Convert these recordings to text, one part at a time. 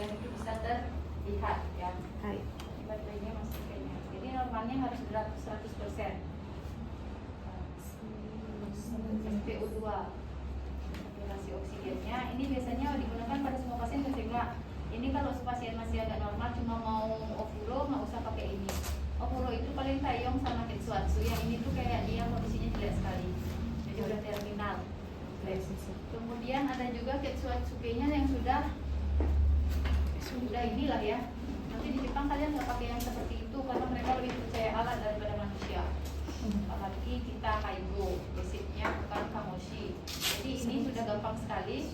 dan itu bisa terlihat ya. Hai. Baterainya masih kayaknya. Jadi normalnya harus berat 100%. SpO2 saturasi oksigennya ini biasanya digunakan pada semua pasien enggak. Ini kalau pasien masih agak normal cuma mau ofuro nggak usah pakai ini. Ofuro itu paling tayong sama Ketsuatsu. Yang ini tuh kayak dia kondisinya jelek sekali. Jadi udah terminal. Kemudian ada juga Ketsuatsu-nya yang sudah inilah ya. Nanti di Jepang kalian nggak pakai yang seperti itu karena mereka lebih percaya alat daripada manusia. Apalagi kita kaigo, basicnya bukan kamoshi. Jadi ini sudah gampang sekali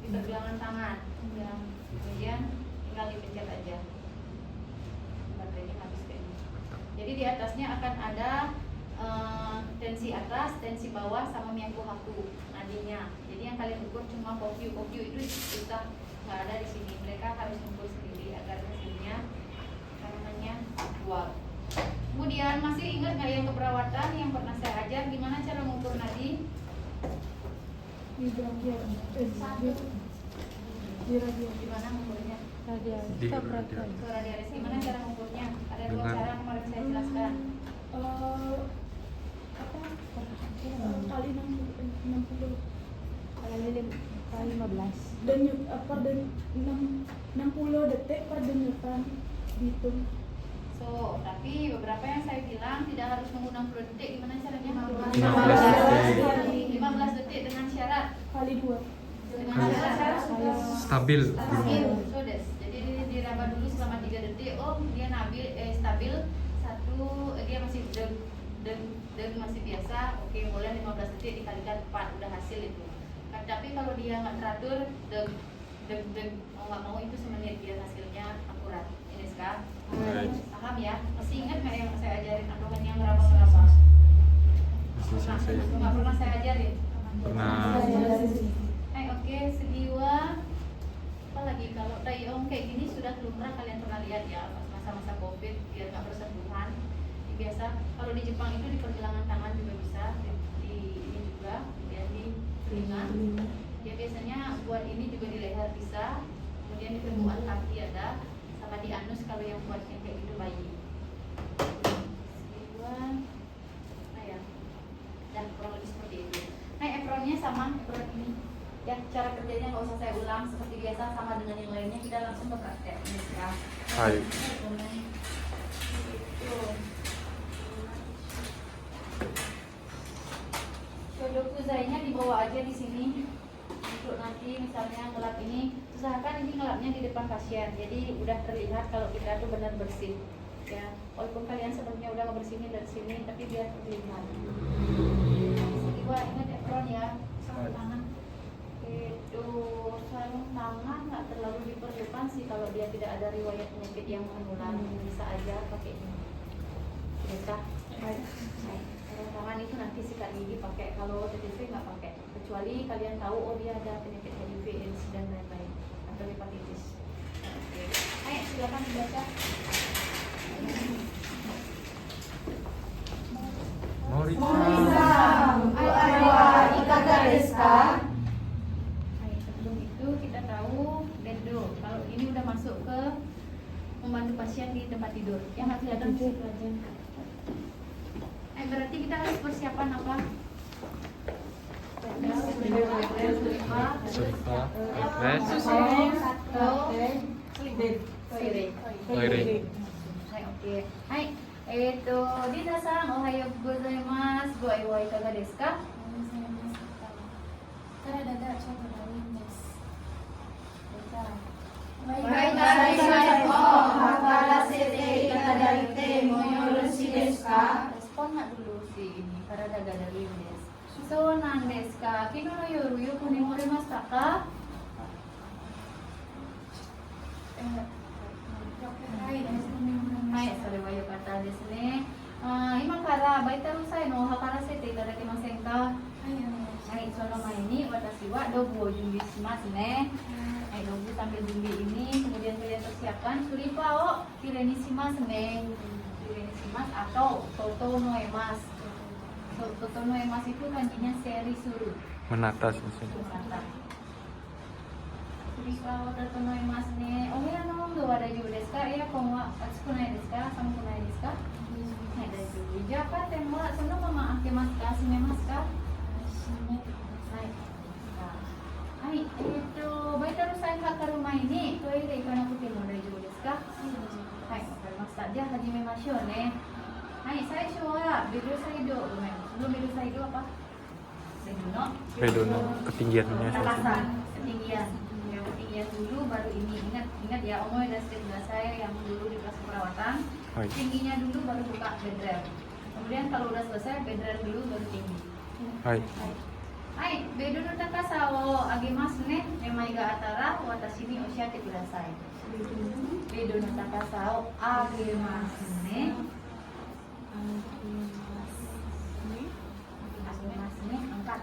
di pergelangan tangan. Ya. Kemudian tinggal dipencet aja. Baterainya habis kayak ini. Jadi di atasnya akan ada tensi atas, tensi bawah, sama miyako haku nadinya. Jadi yang kalian ukur cuma kokyu itu susah, nggak ada di sini. Mereka harus ukur sendiri agar hasilnya namanya kuat. Kemudian masih ingat nggak yang keperawatan yang pernah saya ajar gimana cara mengukur nadi? Gimana mengukurnya? Radialis gimana cara mengukurnya? Ada dua cara kemarin saya jelaskan. Kali 60 kali 15. denyut apa dan 60 detik per denyutan dihitung. So, tapi beberapa yang saya bilang tidak harus menunggu 60 detik. Gimana caranya? 15 detik dengan syarat Kali 2 dengan syarat Stabil. So des. Jadi diraba dulu selama 3 detik. Oh, dia stabil. Dia masih deg masih biasa. Oke, mulai 15 detik dikalikan 4 udah hasil itu. Tapi kalau dia nggak teratur, deg mau nggak mau itu semenit biar hasilnya akurat. Ini sekarang. Paham ya? Masih ingat nggak yang saya ajarin aturan yang ngeraba-ngeraba? Nggak pernah saya ajarin. Pernah. Oke, segiwa. Apalagi kalau tayong kayak gini sudah lumrah kalian pernah lihat ya pas masa-masa COVID biar nggak bersentuhan. Biasa kalau di Jepang itu di pergelangan tangan juga bisa, di ini juga, kemudian di telinga. Ya biasanya buat ini juga di leher bisa, kemudian di permukaan kaki ada, sama di anus kalau yang buat yang kayak gitu bayi. Nah ya, dan kurang lebih seperti itu. Nah apronnya sama apron ini. Ya cara kerjanya nggak usah saya ulang seperti biasa sama dengan yang lainnya, kita langsung ke praktek ini sekarang. Hai. Shodokuzainya dibawa aja di sini untuk nanti misalnya ngelap ini, usahakan ini ngelapnya di depan pasien, jadi udah terlihat kalau kita tuh benar bersih ya, walaupun kalian sebelumnya udah ngebersihin dari sini tapi biar terlihat. Kedua ingat apron ya, sarung tangan itu sarung tangan nggak terlalu diperlukan sih kalau dia tidak ada riwayat penyakit yang menular, bisa aja pakai ini. Bisa. Sarung tangan itu nanti sikat gigi pakai, kalau TTV nggak pakai, kecuali kalian tahu oh dia ada penyakit HIV, AIDS dan lain-lain atau hepatitis. Oke. Ayo silakan dibaca. Morita. Sebelum itu kita tahu dendo. Kalau ini udah masuk ke membantu pasien di tempat tidur. Yang nggak kelihatan di situ aja. Berarti kita harus persiapan apa? Sofa. Toilet. Oke. Hai. Dina-san, ohayo gozaimasu. Go iwa ikaga desu ka? Respon nggak dulu sih ini karena ada rindes. So nandesu ka? Kino no yoru yoku nemoremasu ka? Hai,それは良かったですね。今からバイタルサインを測らせていただけませんか？はい、その前に私は道具を準備しますね。道具sambil 준비 ini, kemudian kalian persiapkan suripa o kireni shimasu ne. Kireni shimasu atau totonoemasu. Totonoemasu itu kanjinya seri suru. Menata maksudnya. Suripa o totonoemasu ne. Oh ya, は大丈夫ですか？エアコンは暑くないですか？寒くないですか？はい、大丈夫。じゃあカーテンはそのまま開けますか？閉めますか？閉めてください。はい、バイタルサイン測る前にトイレ行かなくても大丈夫ですか？はい、わかりました。じゃあ始めましょうね。はい、最初はベルサイド、ごめん、sebelumベルサイドapa? Bedono ketinggiannya Katasan, Sensei. ketinggian. Yang ketinggian dulu baru ini. Ingat ya, Omoy dan sekolah saya yang dulu di kelas perawatan. Hai. Tingginya dulu baru buka bedrel. Kemudian kalau udah selesai bedrel dulu baru tinggi. Hai. Hai, bedo no takasa wo agemasu ne. Emai ga atara watashi ni oshiate kudasai. Bedo no takasa wo agemasu ne. Agemasu ne angkat.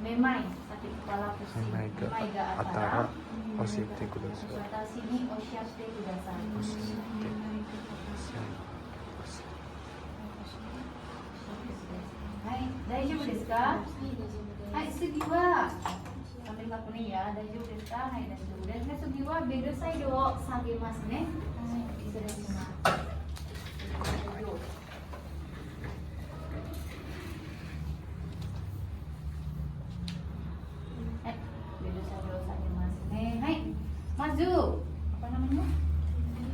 Memai sakit kepala pusing. Memai ga atara oshiate kudasai. Watashi ni oshiate kudasai. Hai, 大丈夫ですか？はい、次はsambil nggak kuning ya, 大丈夫ですか？はい、大丈夫です。次はベルサイドを下げますね。はい、失礼します。はい、ベルサイドを下げますね。はい、まずapa namanya?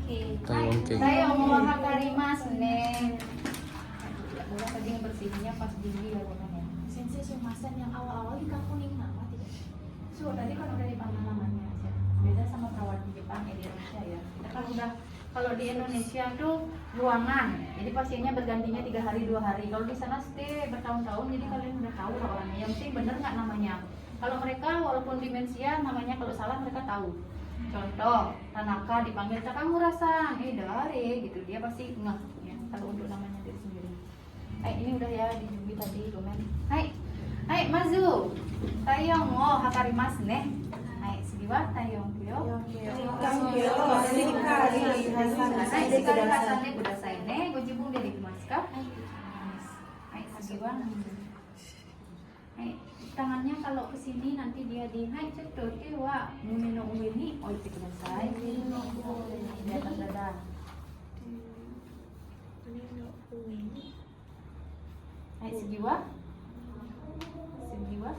Oke. Saya mau hakarimasu ne. Udah tadi bersihnya pas dingin ya bukannya. Sensei sumasan yang awal-awal di kuning nama tidak? So tadi kan udah dipanggil namanya aja. Beda sama perawat di Jepang di Indonesia ya. Kita kalau di Indonesia tuh ruangan. Jadi pasiennya bergantinya 3 hari 2 hari. Kalau di sana stay bertahun-tahun jadi kalian udah tahu lah orangnya. Yang penting bener nggak namanya. Kalau mereka walaupun demensia namanya kalau salah mereka tahu. Contoh Tanaka dipanggil Takamura-san, dari gitu dia pasti ngeh ya kalau untuk namanya diri sendiri. Hai, ini udah ya dijumpi tadi komen. Hai. Hai, mazu. Tayong mo hakarimasu ne. Hai, segi wa tayong kyo. Hai, sekali hasanne kudasai ne. Gojibun dekimasu ka? Hai, segi wa. Hai, tangannya kalau ke sini nanti dia di hai cetto wa mune no ue ni oite kudasai. Di atas dada. Hai, segi wa. Segi wa.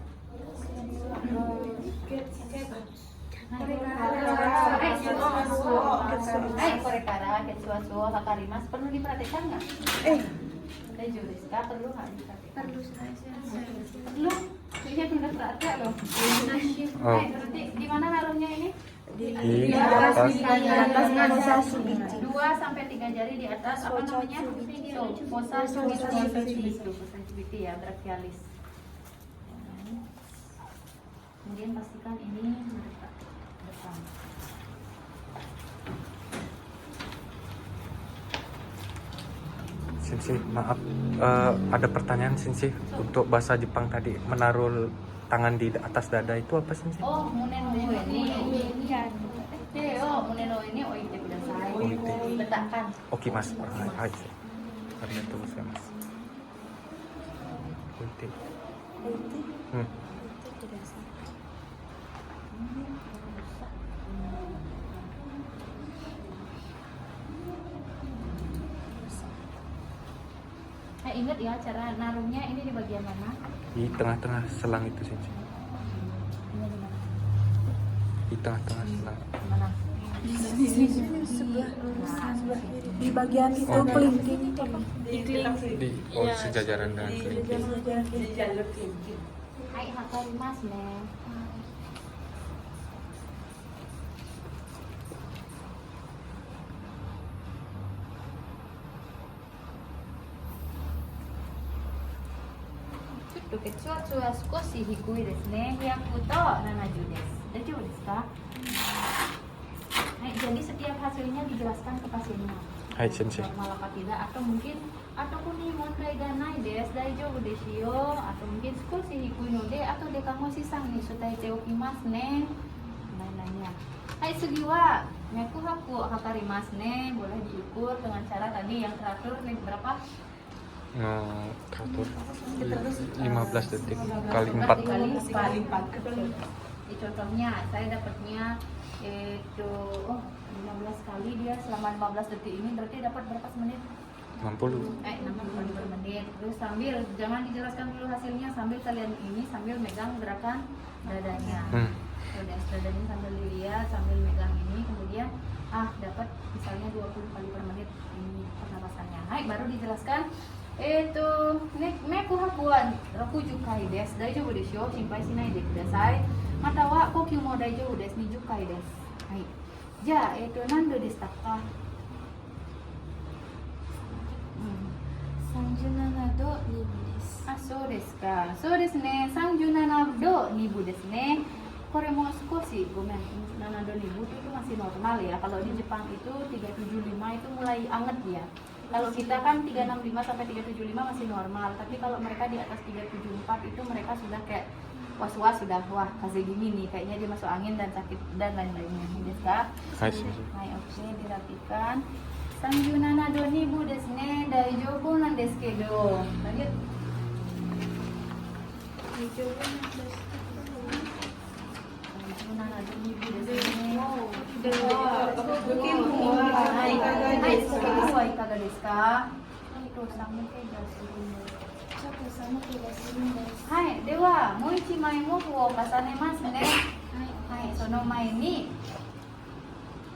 Hai, korekara, ketsuasu, hakarimasu. Perlu diperhatikan nggak? Daijoubu desu ka? Perlu nggak diperhatikan? Perlu. Lihat udah perhatian loh. Oh. Hai, berarti di mana naruhnya ini? Di atas sashu. 2 sampai 3 jari di atas apa namanya? Posa cubiti ya, brachialis. Kemudian pastikan ini mendekat depan. Sensei, maaf, ada pertanyaan Sensei untuk bahasa Jepang tadi menaruh tangan di atas dada itu apa Sensei? Oh, mune no ue ni. Mune no ue ni oite kudasai. Oite. Letakkan. Oke mas, hai. Arigatou gozaimasu. Oite. Ingat ya cara naruhnya ini di bagian mana? Di tengah-tengah selang itu Sensei. Ini di mana? Di tengah-tengah selang. Mana? Di bagian itu Oh. kelingking. Di sejajaran dengan kelingking. Hai, hakarimasu ne. Ketsuatsu wa skoshi hikui desu ne. Hyaku to 70 desu. Daijoubu desu ka? Hai, jadi setiap hasilnya dijelaskan ke pasiennya. Hai Sensei. Normal apa tidak atau mungkin ataupun mondai ga nai desu daijoubu desu yo atau mungkin skoshi hikui no de atau dekamoshi-san ni sotaite okimasu ne. Lain-lainnya. Hai, segi wa meku haku hakarimasu ne. Boleh diukur dengan cara tadi yang teratur nih berapa? Teratur 15 detik kali 4. Kali 4. Di contohnya saya dapatnya itu 15 kali dia selama 15 detik ini berarti dapat berapa menit? 60. 60 per menit. Terus sambil jangan dijelaskan dulu hasilnya, sambil kalian ini sambil megang gerakan dadanya. Udah dadanya sambil dilihat, sambil megang ini, kemudian dapat misalnya 20 kali per menit ini pernapasannya. Hai, baru dijelaskan. Meku hakuan roku jukai des daijoubu desho shinpai shinai de kudasai. Mata wa kokyu mo daijoubu desu ni jukai desu. Hai. Ja, nando deshita ka? 37度2分です。そうですか。そうですね。37度2分ですね。これも少しごめん、7度 2分itu masih normal ya. Kalau di Jepang itu 375 itu mulai anget ya. Kalau kita kan 365 sampai 375 masih normal, tapi kalau mereka di atas 374 itu mereka sudah kayak was-was, sudah wah kasih gini nih, kayaknya dia masuk angin dan sakit dan lain-lainnya. Desu ka? Hai, sensei. Hai, oke, dirapikan. 37度2分ですね。大丈夫なんですけど。Lanjut. 大丈夫なんです。はいかがですか？ちょっと寒気がするんです。はい、ではもう一枚毛布を重ねますね。はい、その前に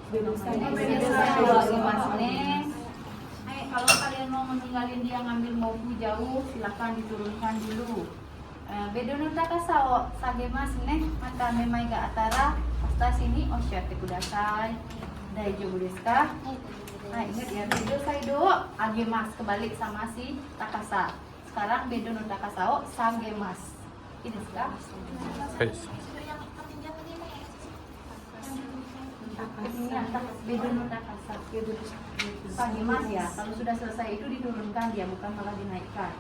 bedo saya lagi mas nih. Hai, kalau kalian mau meninggalin dia ngambil mobu jauh, silahkan diturunkan dulu. Bedo no takasa o sagemasu ne. Mata memai ga atara hasta sini oshiate kudasai. Daijoubu desu ka? Nah, ingat ya, bedo saido agemasu, kebalik sama si takasa. Sekarang bedo no takasa o sagemasu. Ini desu ka? Hai. Bedo no takasa. Sagemas ya. Kalau sudah selesai itu diturunkan dia, bukan malah dinaikkan.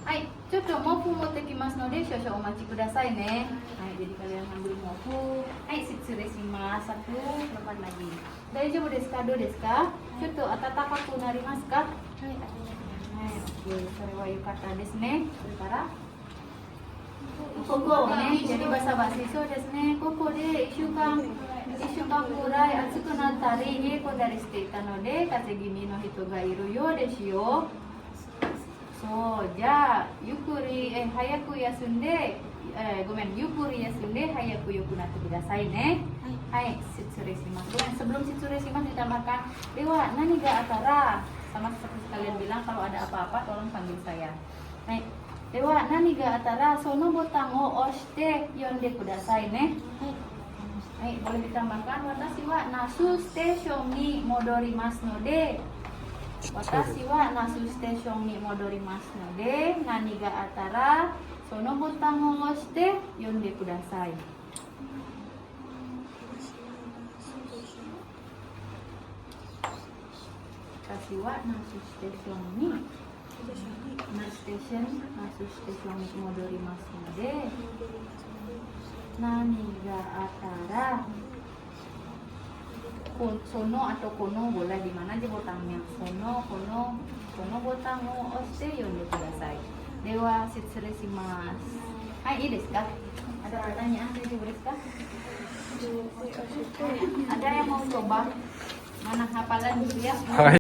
Hai, coto mofu motekimasu node shosho omachi kudasai ne. Hai, jadi kalian ambil mofu. Hai, shitsuresimasu. Satu, lepas lagi. Daijoubu desu ka? Do desu ka? Coto atatakaku narimasu ka? Hai, oke. Sore wa yukata desu ne. Sekarang koko ne, jadi basa-basi so desu ne. Koko de 1週間くらい暑くなったり冷え込んだりしていたので風邪気味の人がいるようですよ。そうじゃあゆっくり早く休んで、ゆっくり休んで早く良くなってくださいね。はい、shitsuresimasu. Sebelum shitsuresimasu ditambahkan dewa nani ga atara, sama seperti kalian bilang kalau ada apa-apa tolong panggil saya. Hai, dewa nani ga atara sono botan o oshite yonde kudasai ne. Hai, boleh ditambahkan watashi wa nasu station ni modorimasu node. Watashi wa nasu station ni modorimasu node. Nani ga atara sono botan o oshite yonde kudasai. Watashi wa nasu station ni nasu station ni modorimasu node. Nani ga atara sono atau kono boleh, di mana aja botangnya. Sono, kono botang o oshite yonde kudasai. Dewa shitsuresimasu. Hai, ini desu ka? Ada pertanyaan dari desu ka? Ada yang mau coba? Mana hafalan dulu ya?